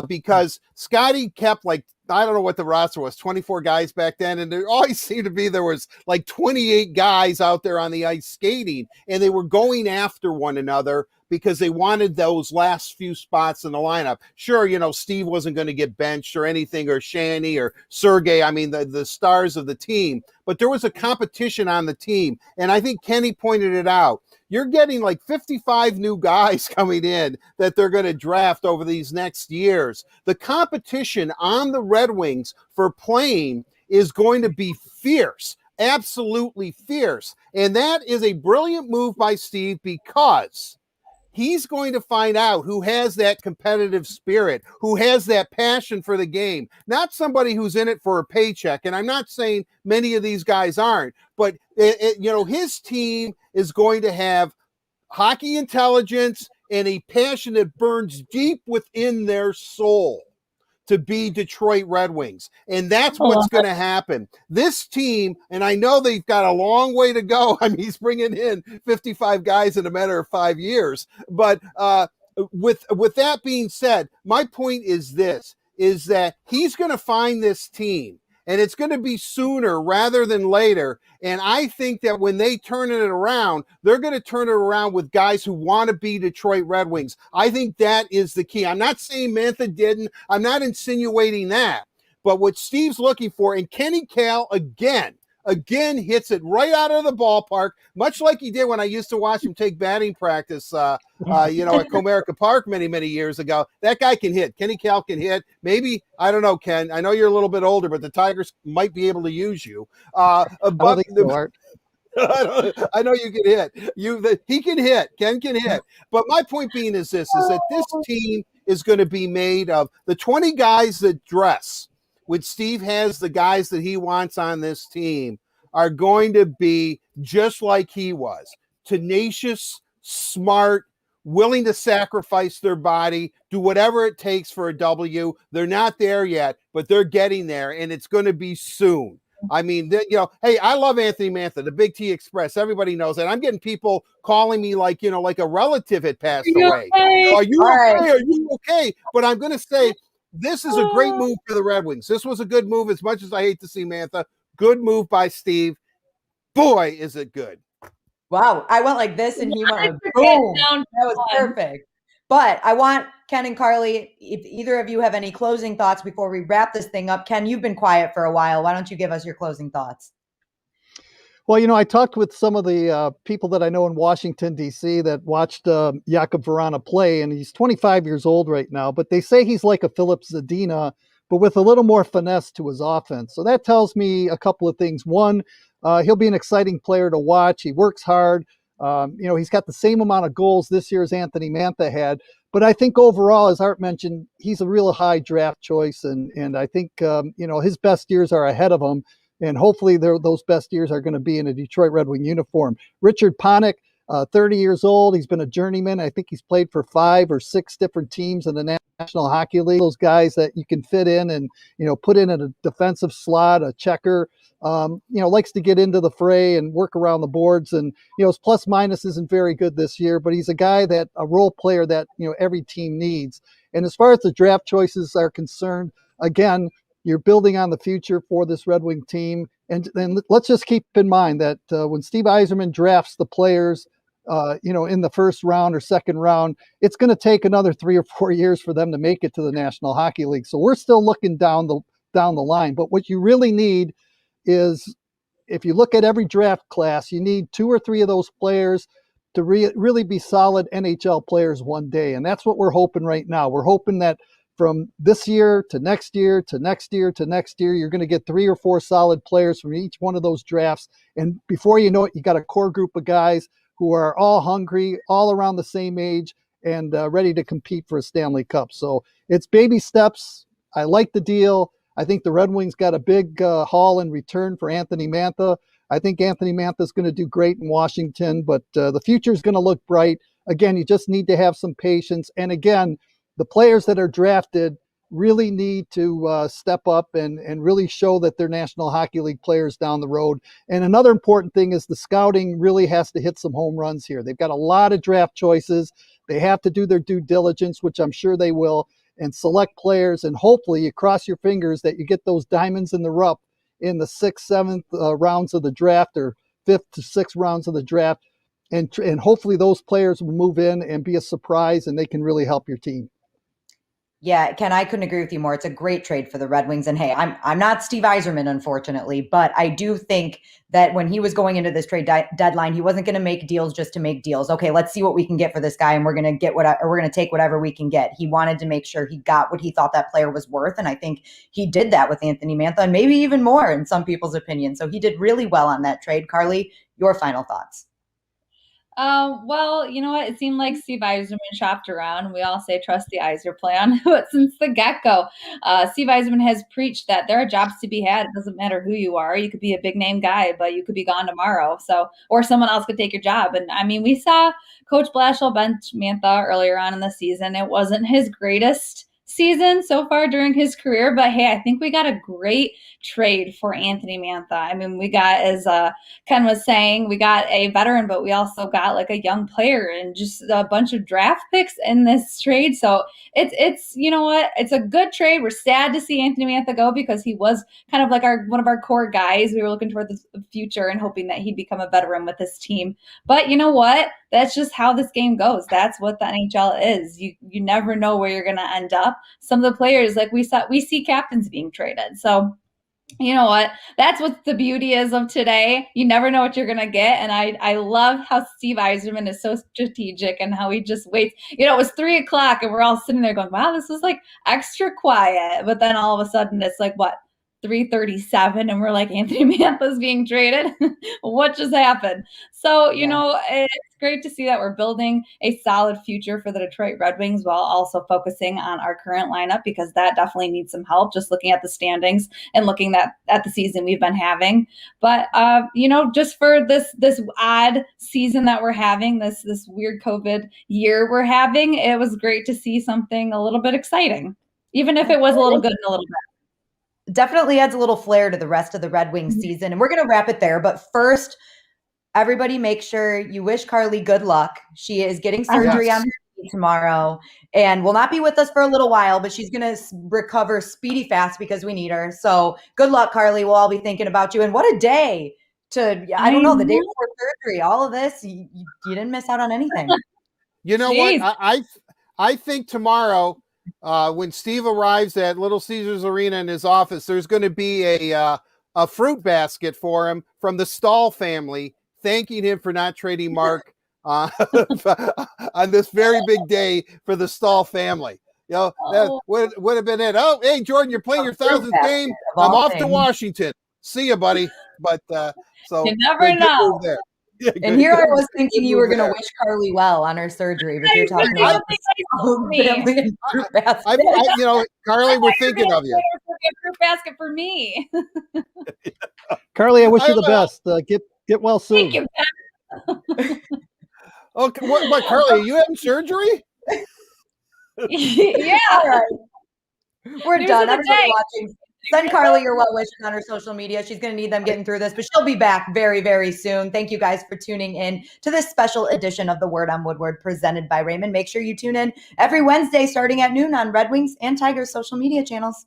because Scotty kept I don't know what the roster was, 24 guys back then. And there always seemed to be, there was 28 guys out there on the ice skating, and they were going after one another because they wanted those last few spots in the lineup. Sure, Steve wasn't going to get benched or anything, or Shanny or Sergey. I mean, the stars of the team, but there was a competition on the team. And I think Kenny pointed it out. You're getting 55 new guys coming in that they're going to draft over these next years. The competition on the Red Wings for playing is going to be fierce, absolutely fierce. And that is a brilliant move by Steve, because he's going to find out who has that competitive spirit, who has that passion for the game, not somebody who's in it for a paycheck. And I'm not saying many of these guys aren't, but his team is going to have hockey intelligence and a passion that burns deep within their soul to be Detroit Red Wings. And that's what's going to happen. This team, and I know they've got a long way to go. I mean, he's bringing in 55 guys in a matter of 5 years. But with that being said, my point is this, is that he's going to find this team, and it's going to be sooner rather than later. And I think that when they turn it around, they're going to turn it around with guys who want to be Detroit Red Wings. I think that is the key. I'm not saying Mantha didn't. I'm not insinuating that. But what Steve's looking for, and Kenny Cal again hits it right out of the ballpark, much like he did when I used to watch him take batting practice, at Comerica Park many years ago. That guy can hit. Kenny Cal can hit. Maybe, I don't know, Ken, I know you're a little bit older, but the Tigers might be able to use you. I know you can hit. He can hit. Ken can hit. But my point being is this, is that this team is going to be made of the 20 guys that dress. When Steve has the guys that he wants on this team, are going to be just like he was. Tenacious, smart, willing to sacrifice their body, do whatever it takes for a W. They're not there yet, but they're getting there, and it's going to be soon. I mean, hey, I love Anthony Mantha, the Big T Express. Everybody knows that. I'm getting people calling me like a relative had passed away. Okay? Are you okay? Are you okay? But I'm going to say, this is a great move for the Red Wings. This was a good move, as much as I hate to see Mantha. Good move by Steve. Boy, is it good. Wow. I went like this, and he went boom. That was perfect. But I want Ken and Karlee, if either of you have any closing thoughts before we wrap this thing up. Ken, you've been quiet for a while. Why don't you give us your closing thoughts? Well, I talked with some of the people that I know in Washington, D.C. that watched Jakub Vrana play, and he's 25 years old right now, but they say he's like a Filip Zadina, but with a little more finesse to his offense. So that tells me a couple of things. One, he'll be an exciting player to watch. He works hard. He's got the same amount of goals this year as Anthony Mantha had. But I think overall, as Art mentioned, he's a real high draft choice, and I think, his best years are ahead of him. And hopefully those best years are going to be in a Detroit Red Wing uniform. Richard Panik, 30 years old. He's been a journeyman. I think he's played for 5 or 6 different teams in the National Hockey League. Those guys that you can fit in and, put in a defensive slot, a checker, likes to get into the fray and work around the boards. And, his plus minus isn't very good this year, but he's a role player that, every team needs. And as far as the draft choices are concerned, again, you're building on the future for this Red Wing team. And let's just keep in mind that when Steve Yzerman drafts the players, in the first round or second round, it's going to take another 3 or 4 years for them to make it to the National Hockey League. So we're still looking down the line. But what you really need is, if you look at every draft class, you need 2 or 3 of those players to really be solid NHL players one day. And that's what we're hoping right now. We're hoping that from this year to next year to next year to next year, you're going to get 3 or 4 solid players from each one of those drafts. And before you know it, you got a core group of guys who are all hungry, all around the same age, and ready to compete for a Stanley Cup. So it's baby steps. I like the deal. I think the Red Wings got a big haul in return for Anthony Mantha. I think Anthony Mantha is going to do great in Washington, but the future is going to look bright. Again, you just need to have some patience. And again, the players that are drafted really need to step up and really show that they're National Hockey League players down the road. And another important thing is the scouting really has to hit some home runs here. They've got a lot of draft choices. They have to do their due diligence, which I'm sure they will, and select players. And hopefully you cross your fingers that you get those diamonds in the rough in the 6th, 7th rounds of the draft, or 5th to 6th rounds of the draft. And hopefully those players will move in and be a surprise, and they can really help your team. Yeah, Ken, I couldn't agree with you more. It's a great trade for the Red Wings. And hey, I'm not Steve Yzerman, unfortunately, but I do think that when he was going into this trade deadline, he wasn't going to make deals just to make deals. Okay, let's see what we can get for this guy, and we're going to take whatever we can get. He wanted to make sure he got what he thought that player was worth, and I think he did that with Anthony Mantha, and maybe even more in some people's opinion. So he did really well on that trade. Karlee, your final thoughts? Well, you know what? It seemed like Steve Yzerman shopped around. We all say trust the Yzer plan, but since the get-go, Steve Yzerman has preached that there are jobs to be had. It doesn't matter who you are. You could be a big name guy, but you could be gone tomorrow. So, or someone else could take your job. And I mean, we saw Coach Blashill bench Mantha earlier on in the season. It wasn't his greatest season so far during his career, but hey, I think we got a great trade for Anthony Mantha. I mean, we got, as Ken was saying, we got a veteran, but we also got like a young player and just a bunch of draft picks in this trade. So it's you know what, it's a good trade. We're sad to see Anthony Mantha go because he was kind of like one of our core guys. We were looking toward the future and hoping that he'd become a veteran with this team. But you know what? That's just how this game goes. That's what the NHL is. You never know where you're going to end up. Some of the players, like we see captains being traded. So you know what? That's what the beauty is of today. You never know what you're going to get. And I love how Steve Yzerman is so strategic and how he just waits. You know, it was 3:00 and we're all sitting there going, wow, this is like extra quiet. But then all of a sudden it's like, what? 3:37 and we're like, Anthony Mantha's being traded. What just happened? So, you know, it's great to see that we're building a solid future for the Detroit Red Wings while also focusing on our current lineup, because that definitely needs some help, just looking at the standings and looking at the season we've been having. But you know, just for this odd season that we're having, this weird COVID year we're having, it was great to see something a little bit exciting, even if it was a little good and a little bad. Definitely adds a little flair to the rest of the Red Wings season. And we're going to wrap it there. But first, everybody make sure you wish Karlee good luck. She is getting surgery on her knee tomorrow and will not be with us for a little while, but she's going to recover speedy fast because we need her. So good luck, Karlee. We'll all be thinking about you. And what a day I don't know, the day before surgery, all of this, you didn't miss out on anything. You know what? I think tomorrow, when Steve arrives at Little Caesars Arena in his office, there's going to be a fruit basket for him from the Stahl family, thanking him for not trading Mark on this very big day for the Stahl family. You know, that would have been it. Oh, hey, Jordan, you're playing your 1000th game. I'm off to Washington. See you, buddy. But so you never know. There. Yeah, and here I was thinking you were going to wish Karlee well on her surgery, but you're talking about family fruit basket. You know, Karlee, we're thinking of you. Fruit basket for me. Karlee, I wish you the best. Get well soon. Thank you. Okay, what, Karlee? Are you having surgery? Yeah. All right. We're done. Everybody watching, send Karlee your well wishes on her social media. She's going to need them getting through this, but she'll be back very, very soon. Thank you guys for tuning in to this special edition of the Word on Woodward presented by Raymond. Make sure you tune in every Wednesday starting at noon on Red Wings and Tigers social media channels.